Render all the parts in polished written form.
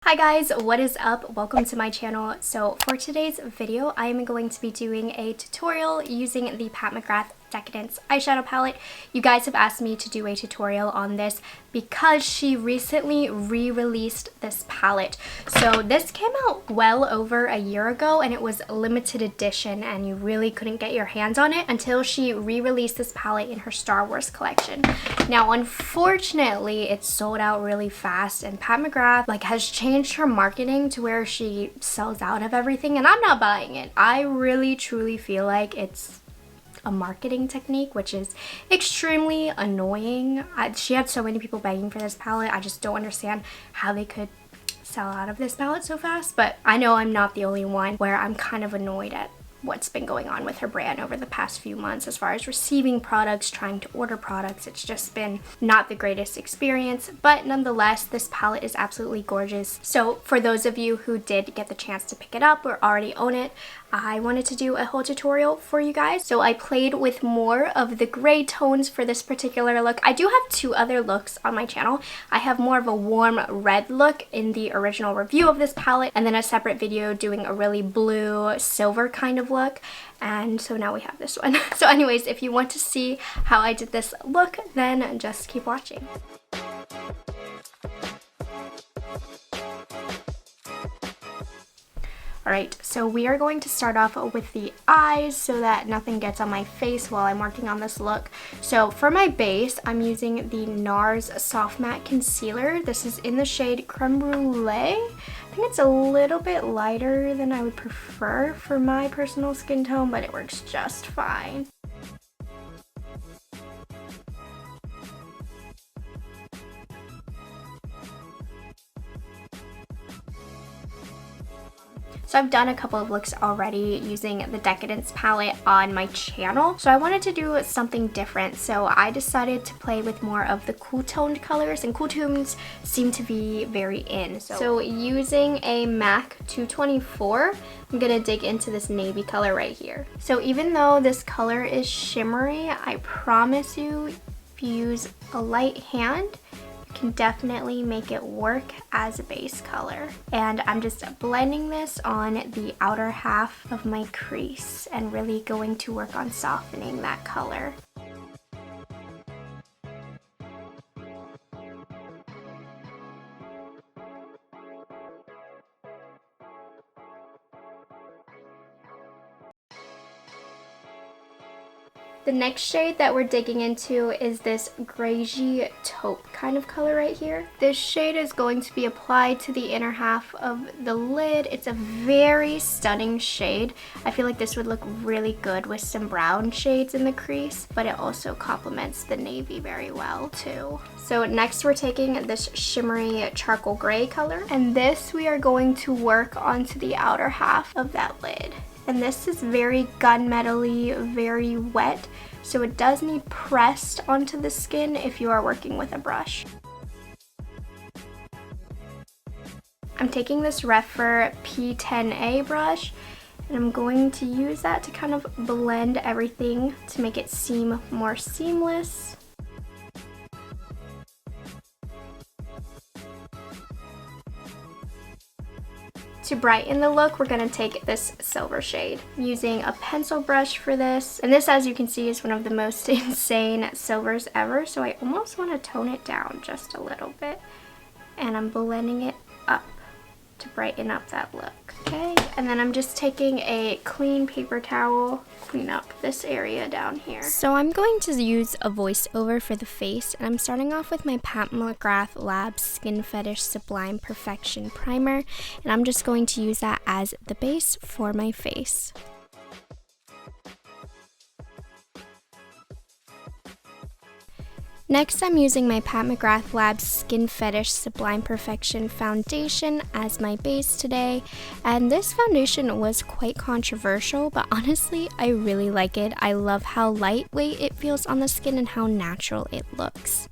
Hi guys, what is up? Welcome to my channel. So for today's video, I am going to be doing a tutorial using the Pat McGrath Decadence eyeshadow palette. You guys have asked me to do a tutorial on this because she recently re-released this palette. So this came out well over a year ago and it was limited edition and you really couldn't get your hands on it until she re-released this palette in her Star Wars collection. Now unfortunately it sold out really fast and Pat McGrath has changed her marketing to where she sells out of everything, and I'm not buying it. I really truly feel like it's a marketing technique, which is extremely annoying. She had so many people begging for this palette. I just don't understand how they could sell out of this palette so fast, but I know I'm not the only one where I'm kind of annoyed at what's been going on with her brand over the past few months as far as receiving products, trying to order products. It's just been not the greatest experience, but nonetheless, this palette is absolutely gorgeous. So for those of you who did get the chance to pick it up or already own it, I wanted to do a whole tutorial for you guys. So I played with more of the gray tones for this particular look. I do have two other looks on my channel. I have more of a warm red look in the original review of this palette, and then a separate video doing a really blue silver kind of look. And so now we have this one. So anyways, if you want to see how I did this look, then just keep watching. Alright, so we are going to start off with the eyes so that nothing gets on my face while I'm working on this look. So for my base, I'm using the NARS Soft Matte Concealer. This is in the shade Creme Brulee. I think it's a little bit lighter than I would prefer for my personal skin tone, but it works just fine. So I've done a couple of looks already using the Decadence palette on my channel. So I wanted to do something different. So I decided to play with more of the cool toned colors, and cool tones seem to be very in. So using a MAC 224, I'm gonna dig into this navy color right here. So even though this color is shimmery, I promise you, if you use a light hand, can definitely make it work as a base color. And I'm just blending this on the outer half of my crease and really going to work on softening that color. The next shade that we're digging into is this greigey taupe kind of color right here. This shade is going to be applied to the inner half of the lid. It's a very stunning shade. I feel like this would look really good with some brown shades in the crease, but it also complements the navy very well too. So next we're taking this shimmery charcoal gray color, and this we are going to work onto the outer half of that lid. And this is very gunmetal-y, very wet, so it does need pressed onto the skin if you are working with a brush. I'm taking this Refer P10A brush, and I'm going to use that to kind of blend everything to make it seem more seamless. To brighten the look, we're going to take this silver shade. I'm using a pencil brush for this, and this, as you can see, is one of the most insane silvers ever, so I almost want to tone it down just a little bit, and I'm blending it up to brighten up that look. Okay, and then I'm just taking a clean paper towel, clean up this area down here. So I'm going to use a voiceover for the face, and I'm starting off with my Pat McGrath Labs Skin Fetish Sublime Perfection Primer, and I'm just going to use that as the base for my face. Next, I'm using my Pat McGrath Labs Skin Fetish Sublime Perfection Foundation as my base today. And this foundation was quite controversial, but honestly, I really like it. I love how lightweight it feels on the skin and how natural it looks.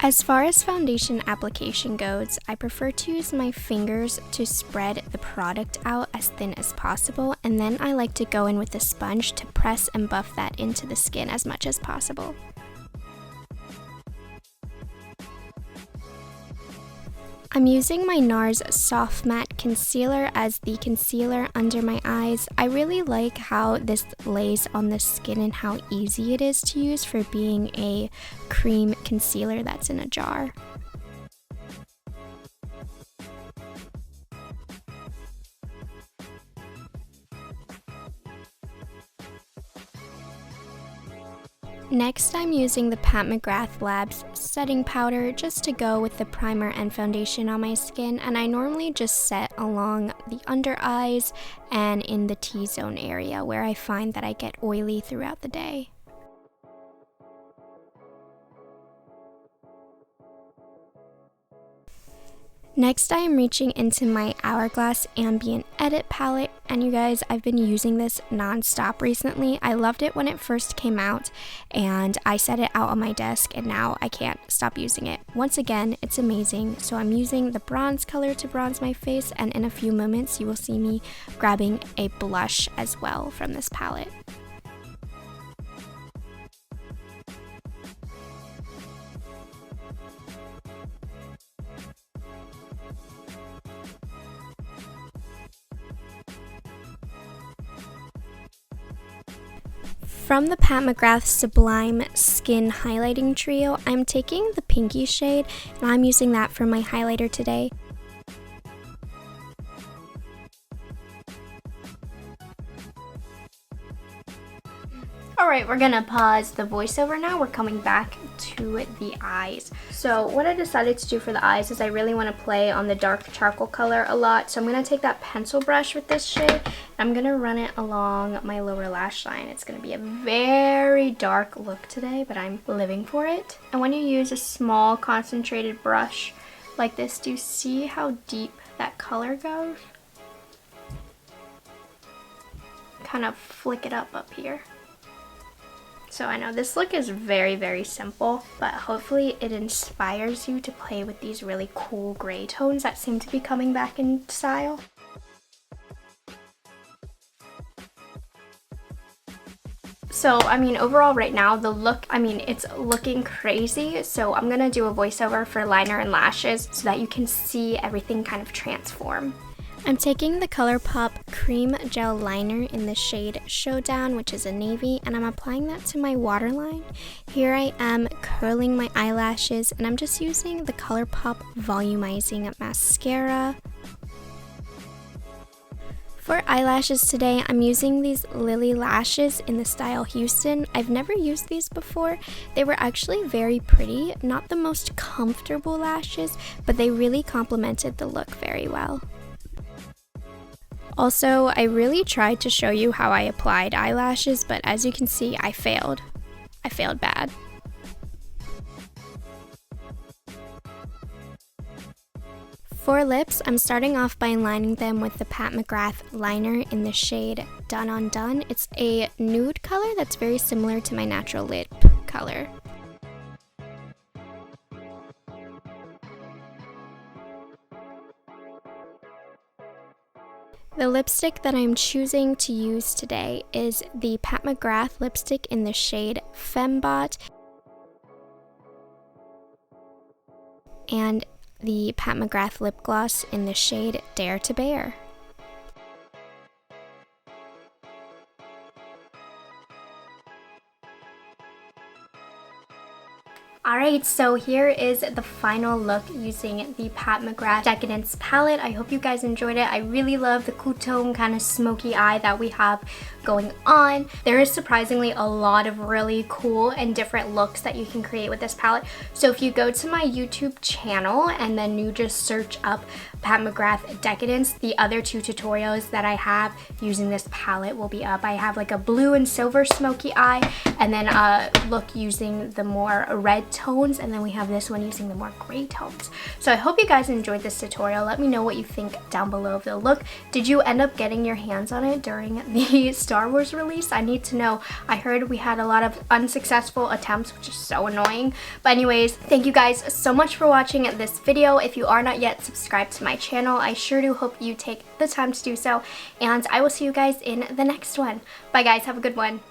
As far as foundation application goes, I prefer to use my fingers to spread the product out as thin as possible, and then I like to go in with a sponge to press and buff that into the skin as much as possible. I'm using my NARS Soft Matte Concealer as the concealer under my eyes. I really like how this lays on the skin and how easy it is to use for being a cream concealer that's in a jar. Next, I'm using the Pat McGrath Labs setting powder just to go with the primer and foundation on my skin, and I normally just set along the under eyes and in the T-zone area where I find that I get oily throughout the day. Next, I am reaching into my Hourglass Ambient Edit palette, and you guys, I've been using this non-stop recently. I loved it when it first came out, and I set it out on my desk, and now I can't stop using it. Once again, it's amazing. So I'm using the bronze color to bronze my face, and in a few moments, you will see me grabbing a blush as well from this palette. From the Pat McGrath Sublime Skin Highlighting Trio, I'm taking the pinky shade, and I'm using that for my highlighter today. Alright, we're gonna pause the voiceover now. We're coming back to the eyes. So what I decided to do for the eyes is I really want to play on the dark charcoal color a lot. So I'm going to take that pencil brush with this shade, and I'm going to run it along my lower lash line. It's going to be a very dark look today, but I'm living for it. And when you use a small concentrated brush like this, do you see how deep that color goes? Kind of flick it up here. So I know this look is very, very simple, but hopefully it inspires you to play with these really cool gray tones that seem to be coming back in style. So, I mean, overall right now, the look, I mean, it's looking crazy. So I'm gonna do a voiceover for liner and lashes so that you can see everything kind of transform. I'm taking the ColourPop Cream Gel Liner in the shade Showdown, which is a navy, and I'm applying that to my waterline. Here I am curling my eyelashes, and I'm just using the ColourPop Volumizing Mascara. For eyelashes today, I'm using these Lily Lashes in the style Houston. I've never used these before. They were actually very pretty, not the most comfortable lashes, but they really complemented the look very well. Also, I really tried to show you how I applied eyelashes, but as you can see, I failed. I failed bad. For lips, I'm starting off by lining them with the Pat McGrath liner in the shade Done on Done. It's a nude color that's very similar to my natural lip color. The lipstick that I'm choosing to use today is the Pat McGrath lipstick in the shade Fembot and the Pat McGrath lip gloss in the shade Dare to Bear. Alright, so here is the final look using the Pat McGrath Decadence palette. I hope you guys enjoyed it. I really love the cool tone, kind of smoky eye that we have going on. There is surprisingly a lot of really cool and different looks that you can create with this palette. So if you go to my YouTube channel and then you just search up Pat McGrath Decadence, the other two tutorials that I have using this palette will be up. I have like a blue and silver smoky eye, and then a look using the more red tones, and then we have this one using the more gray tones. So I hope you guys enjoyed this tutorial. Let me know what you think down below of the look. Did you end up getting your hands on it during the Star Wars release? I need to know. I heard we had a lot of unsuccessful attempts, which is so annoying. But anyways, thank you guys so much for watching this video. If you are not yet subscribed to my channel, I sure do hope you take the time to do so, and I will see you guys in the next one. Bye guys, have a good one.